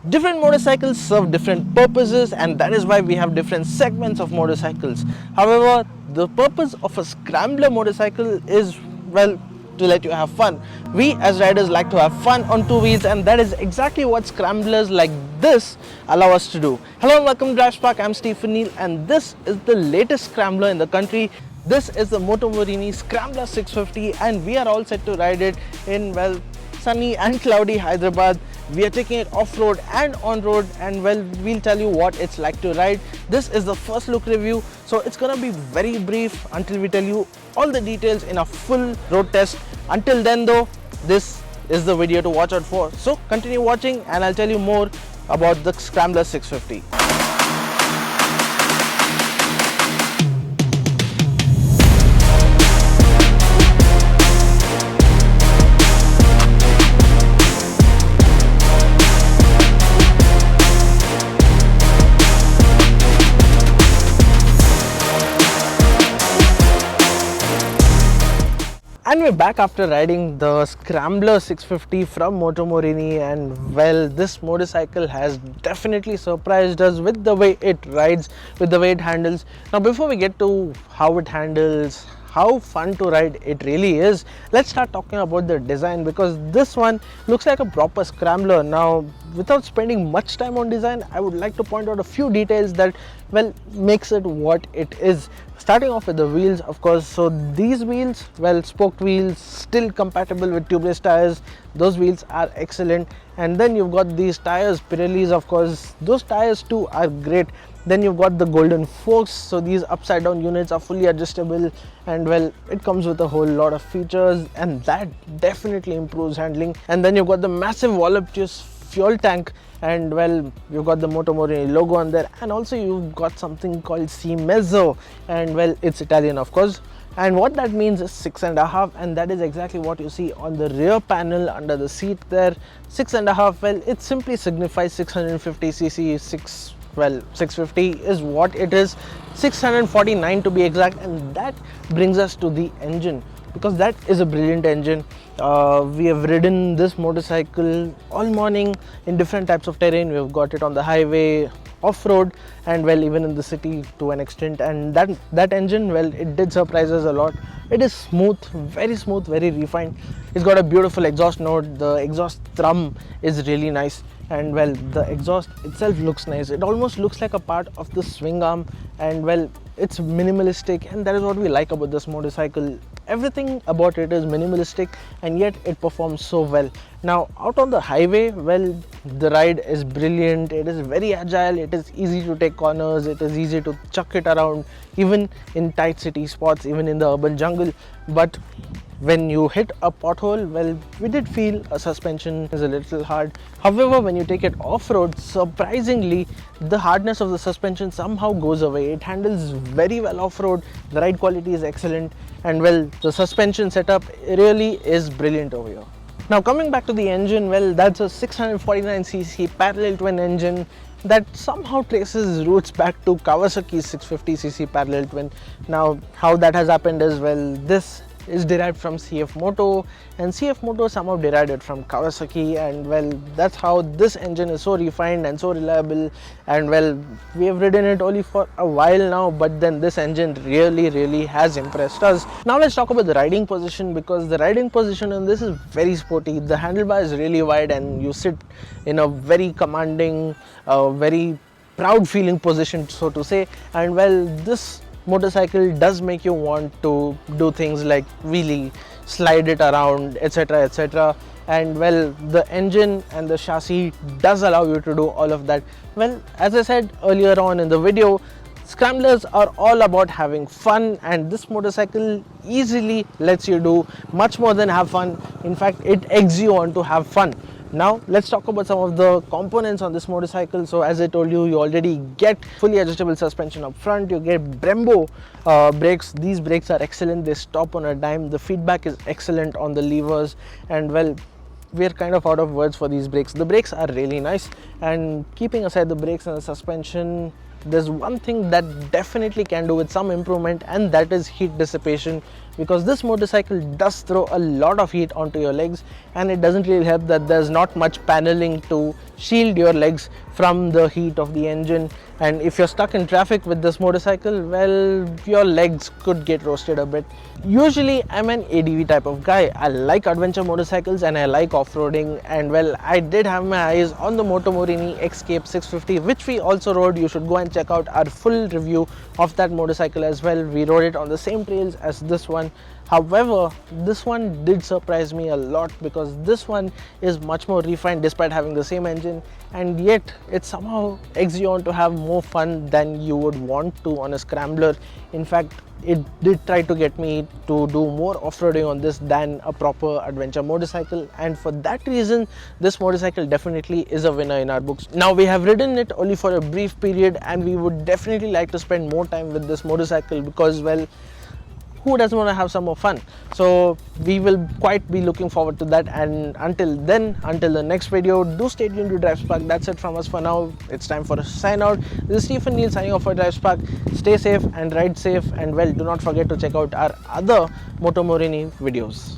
Different motorcycles serve different purposes, and that is why we have different segments of motorcycles. However, the purpose of a scrambler motorcycle is, well, to let you have fun. We as riders like to have fun on two wheels, and that is exactly what scramblers like this allow us to do. Hello and welcome to DriveSpark. I'm Stephen Neal, and this is the latest scrambler in the country. This is the Moto Morini Scrambler 650, and we are all set to ride it in, well, sunny and cloudy Hyderabad. We are taking it off-road and on-road, and well, we'll tell you what it's like to ride. This is the first look review, so it's gonna be very brief until we tell you all the details in a full road test. Until then though, this is the video to watch out for. So continue watching and I'll tell you more about the Scrambler 650. And we're back after riding the Scrambler 650 from Moto Morini, and well, this motorcycle has definitely surprised us with the way it rides, with the way it handles. Now before we get to how it handles, how fun to ride it really is, let's start talking about the design, because this one looks like a proper scrambler. Now without spending much time on design, I would like to point out a few details that, well, makes it what it is. Starting off with the wheels, of course. So these wheels, well, spoked wheels, still compatible with tubeless tires. Those wheels are excellent. And then you've got these tires, Pirellis, of course. Those tires too are great. Then you've got the golden forks, so these upside down units are fully adjustable, and well, it comes with a whole lot of features, and that definitely improves handling. And then you've got the massive voluptuous fuel tank, and well, you've got the Moto Morini logo on there, and also you've got something called Seiemmezzo, and well, it's Italian of course. And what that means is 6.5, and that is exactly what you see on the rear panel under the seat there. 6.5, well, it simply signifies 650cc. 650 is what it is, 649 to be exact. And that brings us to the engine, because that is a brilliant engine. We have ridden this motorcycle all morning in different types of terrain. We've got it on the highway, off-road, and well, even in the city to an extent. And that engine, well, it did surprise us a lot. It is smooth, very refined. It's got a beautiful exhaust note. The exhaust thrum is really nice, and well, the exhaust itself looks nice. It almost looks like a part of the swing arm, and well, it's minimalistic, and that is what we like about this motorcycle. Everything about it is minimalistic, and yet it performs so well. Now out on the highway, well, the ride is brilliant. It is very agile, it is easy to take corners, it is easy to chuck it around, even in tight city spots, even in the urban jungle. But when you hit a pothole, well, we did feel a suspension is a little hard. However, when you take it off-road, surprisingly, the hardness of the suspension somehow goes away. It handles very well off-road. The ride quality is excellent, and well, the suspension setup really is brilliant over here. Now coming back to the engine, well, that's a 649cc parallel twin engine that somehow traces roots back to Kawasaki's 650cc parallel twin. Now how that has happened is, well, this is derived from CF Moto, and CF Moto somehow derived it from Kawasaki, and well, that's how this engine is so refined and so reliable. And well, we have ridden it only for a while now, but then this engine really has impressed us. Now let's talk about the riding position, because the riding position in this is very sporty. The handlebar is really wide, and you sit in a very commanding, very proud feeling position, so to say. And well, this motorcycle does make you want to do things like wheelie, slide it around, etc. And well, the engine and the chassis does allow you to do all of that. Well, as I said earlier on in the video, scramblers are all about having fun, and this motorcycle easily lets you do much more than have fun. In fact, it eggs you on to have fun. Now let's talk about some of the components on this motorcycle. So as I told you, you already get fully adjustable suspension up front. You get Brembo brakes. These brakes are excellent. They stop on a dime. The feedback is excellent on the levers, and well, we're kind of out of words for these brakes. The brakes are really nice, and keeping aside the brakes and the suspension, there's one thing that definitely can do with some improvement, and that is heat dissipation. because this motorcycle does throw a lot of heat onto your legs, and it doesn't really help that there's not much paneling to shield your legs from the heat of the engine. And if you're stuck in traffic with this motorcycle, well, your legs could get roasted a bit. Usually I'm an ADV type of guy. I like adventure motorcycles and I like off-roading, and well, I did have my eyes on the Moto Morini Escape 650, which we also rode. You should go and check out our full review of that motorcycle as well. We rode it on the same trails as this one. However, this one did surprise me a lot, because this one is much more refined despite having the same engine, and yet it somehow eggs you on to have more fun than you would want to on a scrambler. In fact, it did try to get me to do more off-roading on this than a proper adventure motorcycle, and for that reason this motorcycle definitely is a winner in our books. Now, we have ridden it only for a brief period, and we would definitely like to spend more time with this motorcycle, because, well, who doesn't want to have some more fun? So we will quite be looking forward to that, and until then, until the next video, do stay tuned to DriveSpark. That's it from us for now. It's time for a sign out. This is Stephen Neal signing off for DriveSpark. Stay safe and ride safe, and well, do not forget to check out our other Moto Morini videos.